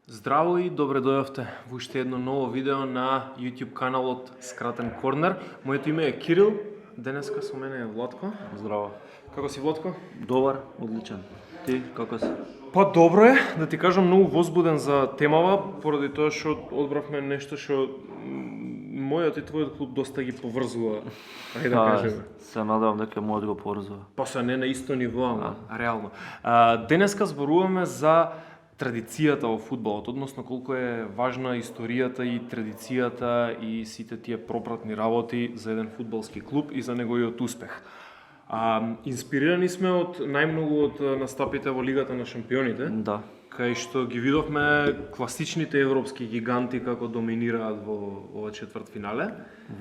Здраво и добре дојавте во уште едно ново видео на YouTube каналот Скратен Корнер. Моето име е Кирил, денеска со мене е Владко. Здраво. Како си, Владко? Добар, одличен. Ти, како си? Па добро е, да ти кажам, многу возбуден за темава, поради тоа што одбравме нешто што мојот и твојот клуб доста ги поврзува, ајде да кажеме. Се надевам дека мојот го поврзува. Па се не на исто ниво, ама реално. Денеска зборуваме за традицијата во фудбалот, односно колку е важна историјата и традицијата и сите тие пропратни работи за еден фудбалски клуб и за неговиот успех. Инспирирани сме од најмногу од настапите во Лигата на шампионите, Да. кај што ги видовме класичните европски гиганти како доминираат во ова четвртфинале.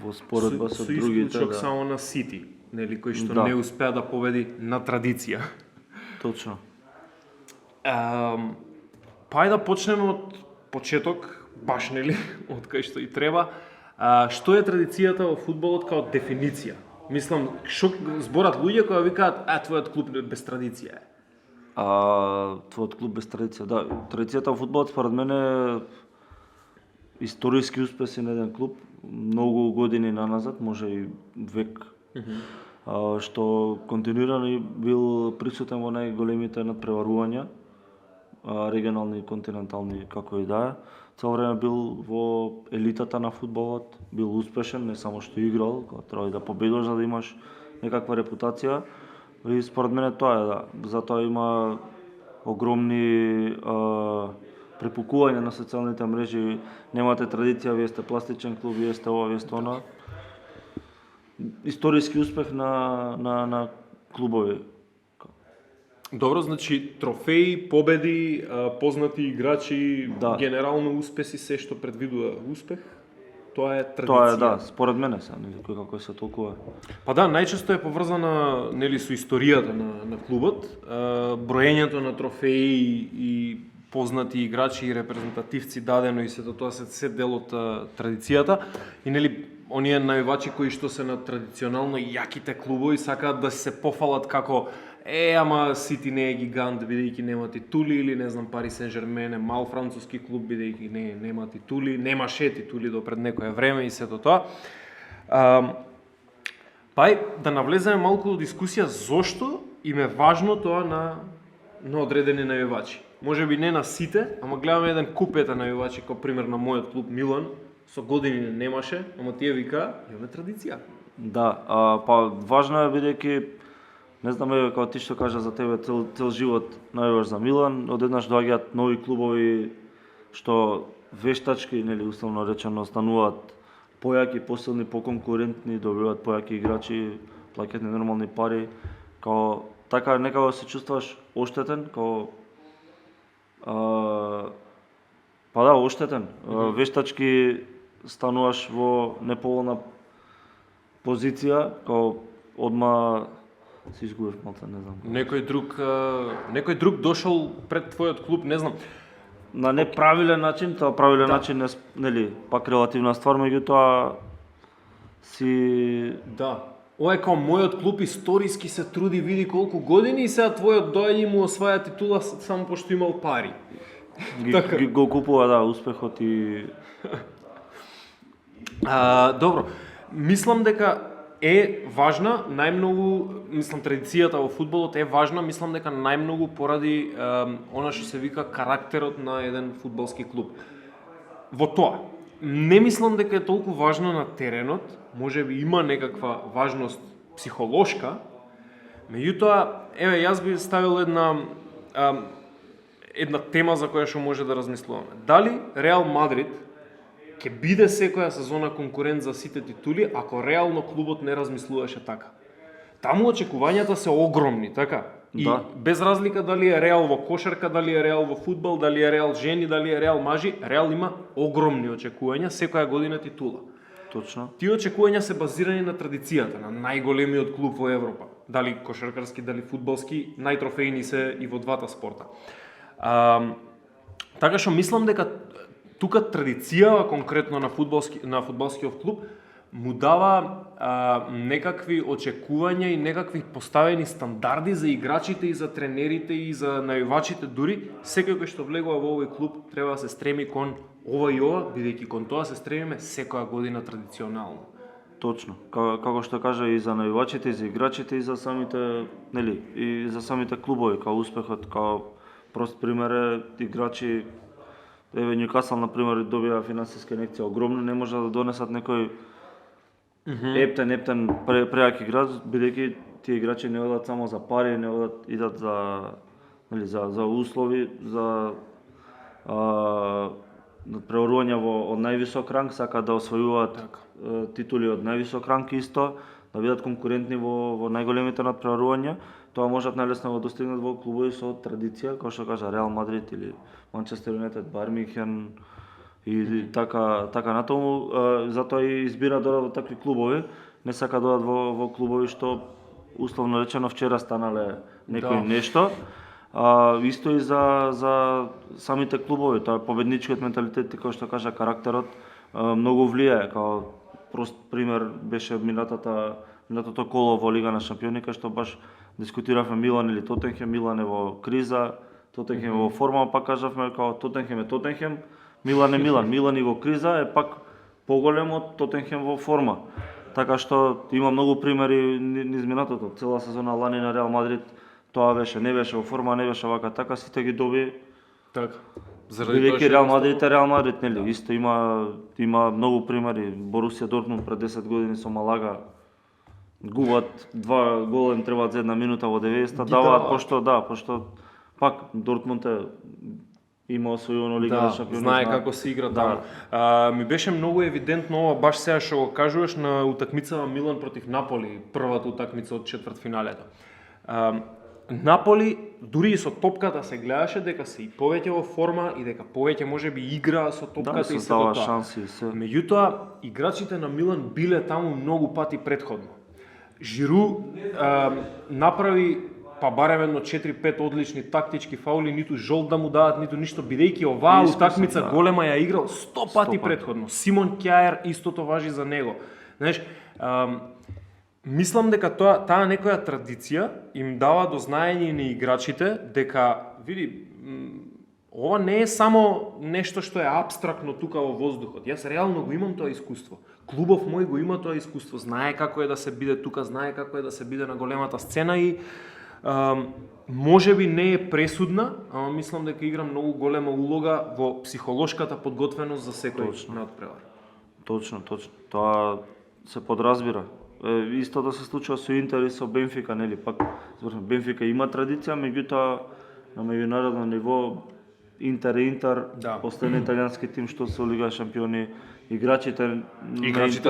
Во споредба со со другите, исклучок да. само на Сити, нели, кој што Да. не успеа да победи на традиција. Точно. Па да почнеме од почеток, баш нели, од кај што и треба. Што е традицијата во фудбалот као дефиниција? Мислам, што зборат луѓе кои викаат, твојот клуб без традиција е. Твојот клуб без традиција, да. Традицијата во фудбалот според мене е историски успеси на еден клуб, многу години наназад, може и век. Што континуирано бил присутен во најголемите надпреварувања, регионални и континентални, како и да е. Цело време бил во елитата на фудбалот, бил успешен, не само што играл, кога треба и да победуваш за да имаш некаква репутација. И според мене тоа е, да. Затоа има огромни препукувања на социјалните мрежи. Немате традиција, вие сте пластичен клуб, вие сте ова, вие сте она. Историски успех на клубови. Добро, значи трофеи, победи, познати играчи, Да. генерално успеси, се што предвидува успех, тоа е традиција. Тоа е, да, според мене се, нели, кој како се толкува. Па да, најчесто е поврзана, нели, со историјата на клубот, броењето на трофеи и познати играчи и репрезентативци дадено и сето тоа се дел од традицијата и нели оние највачи кои што се на традиционално јаките клубови сакаат да се пофалат како ама Сити не е гигант бидејќи нема титули, или не знам Пари Сен-Жермен е мал француски клуб бидејќи нема титули, немаше титули до пред некое време и сето тоа. Пај да навлеземе малку во дискусија зошто им е важно тоа на одредени највачи. Може би не на сите, ама гледаме еден куп највачи, како пример на мојот клуб Милан, со години немаше, ама тие вика, имаме традиција. Да, па важно е бидејќи не знам како ти што кажа за тебе цел живот навиваш за Милан, одеднаш доаѓаат нови клубови што вештачки, нели условно речено, стануваат појаки, посилни, поконкурентни, добиваат појаки играчи, плаќаат ненормални пари, као така некако се чувствуваш оштетен, као па да, оштетен. Вештачки стануваш во неповолна позиција, као одма се изгубив малце, не знам. Некој друг дошол пред твојот клуб, не знам. На неправилен начин, тоа правилен начин е, нели, пак релативна ствар, меѓутоа си Да. Ова е као мојот клуб историски се труди, види колку години и сега твојот доаѓа и му осваја титула само пошто имал пари. ги го купува, да, успехот и Добро, мислам дека е важна, традицијата во фудбалот е важна, мислам дека најмногу поради она што се вика карактерот на еден фудбалски клуб. Во тоа, не мислам дека е толку важно на теренот, може би има некаква важност психолошка, меѓутоа, еве, јас би ставил една тема за која што може да размислуваме. Дали Реал Мадрид ќе биде секоја сезона конкурент за сите титули, ако реално клубот не размислуваше така? Таму очекувањата се огромни, така? И Да. без разлика дали е Реал во кошарка, дали е Реал во фудбал, дали е Реал жени, дали е Реал мажи, Реал има огромни очекувања секоја година титула. точно. Тие очекувања се базирани на традицијата, на најголемиот клуб во Европа. Дали кошаркарски, дали фудбалски, најтрофејни се и во двата спорта. Така што мислам дека тука традиција конкретно на фудбалскиот клуб му дава некакви очекувања и некакви поставени стандарди за играчите и за тренерите и за најувачите дури. Секој кој што влегува во овој клуб треба да се стреми кон ова и ова, бидејќи кон тоа се стремиме секоја година традиционално. Точно. Како што кажа и за најувачите, и за играчите, и за самите, нели, и за самите клубови, као успехот, као прост пример е играчи, еве Ньюкасл на пример добија финансиска инекција огромна, не може да донесат некој ептен прејак играч, бидејќи тие играчи не одат само за пари, не одат, идат за, нели, за услови, за преорување од највисок ранг, сакаат да освојуваат титули од највисок ранг исто, да бидат конкурентни во најголемите надпреварувања. Тоа можат најлесно да го достигнат во клубови со традиција, како што кажа Реал Мадрид или Манчестер Юнайтед, Бајерн Мюнхен и така натаму. Затоа и избира да одат во такви клубови, не сака да одат во клубови што условно речено вчера станале некој нешто. Исто и за самите клубови, тоа е победничкиот менталитет, како што кажа карактерот, многу влијае. Као прост пример беше минатото коло во Лига на шампиони, кај што баш дискутиравме Милан или Тотенхем. Милан е во криза, Тотенхем е во форма, пак кажавме као Тотенхем е Тотенхем, Милан е Милан. Милан и во криза е пак поголем од Тотенхем во форма. Така што има многу примери низ минатото. Цела сезона лани на Реал Мадрид тоа не беше во форма, не беше вака, така сите ги доби. Така. Бидејќи Реал Мадрид е Реал Мадрид, нели? Исто има многу примери. Борусија Дортмунд пред 10 години со Малага губат 2 гола, им требаат за 1 минута во 90-та, даваат пошто пак Дортмунд има освојено Лига на шампиони. Знае како се игра таму. Ми беше многу евидентно ова баш сега што го кажуваш на утакмицава Милан против Наполи, првата утакмица од четвртфиналето. Наполи дури и со топката се гледаше дека се и повеќе во форма и дека повеќе можеби игра со топката и се тоа. Шанси се. Меѓутоа играчите на Милан биле таму многу пати претходно. Жиру направи па барем едно 4-5 одлични тактички фаули, ниту жолт да му дадат, ниту ништо, бидејќи оваа утакмица голема ја играл 100 пати претходно. Симон Кјаер истото важи за него. Знаеш, мислам дека таа некоја традиција им дава до знаење на играчите дека, види, ова не е само нешто што е апстрактно тука во воздухот. Јас реално го имам тоа искуство. Клубов мој го има тоа искуство, знае како е да се биде тука, знае како е да се биде на големата сцена и можеби не е пресудна, ама мислам дека игра многу голема улога во психолошката подготвеност за секој надпревар. Точно. Тоа се подразбира. Исто да се случува со Интер и со Бенфика, нели? Пак Бенфика има традиција, меѓутоа на меѓународно ниво Интер е Интер, последен италијански тим што се Лига шампиони, играчите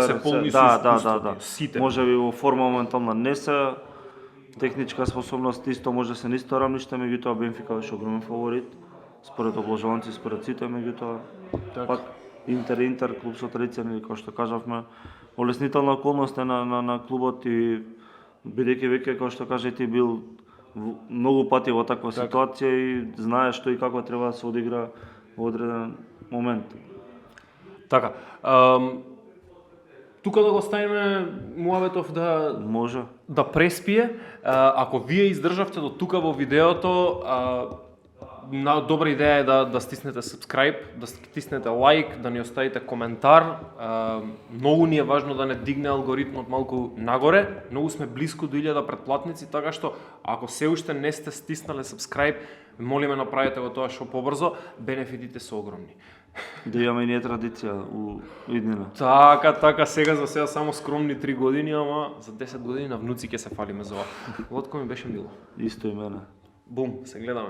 се полни со искуство. Сите. Можеби во форма моментално не се, техничка способност исто може да се нисто рамниште, меѓутоа Бенфика беше огромен фаворит, според обложуванци, според сите, меѓутоа пак Интер, клуб со традиција, нели, како што кажавме, олеснителна околност е на клубот и бидејќи веќе, како што кажа, ти бил многу пати во таква ситуација и знае што и како треба да се одигра во одреден момент. Така. Тука да го ставиме Муабетов да преспие. Ако вие издржавте до тука во видеото, добра идеја е да стиснете subscribe, да стиснете лайк, да ни оставите коментар. Многу ни е важно да не дигне алгоритмот малку нагоре. Многу сме близко до 1000 претплатници, така што ако се уште не сте стиснале subscribe, молиме направете го тоа што побрзо, бенефитите се огромни. Да имаме и ние традиција у иднина. Така, сега само скромни 3 години, ама за 10 години на внуци ќе се фалиме за ова. Лотко ми беше мило. Исто и мене. Бум, се гледаме.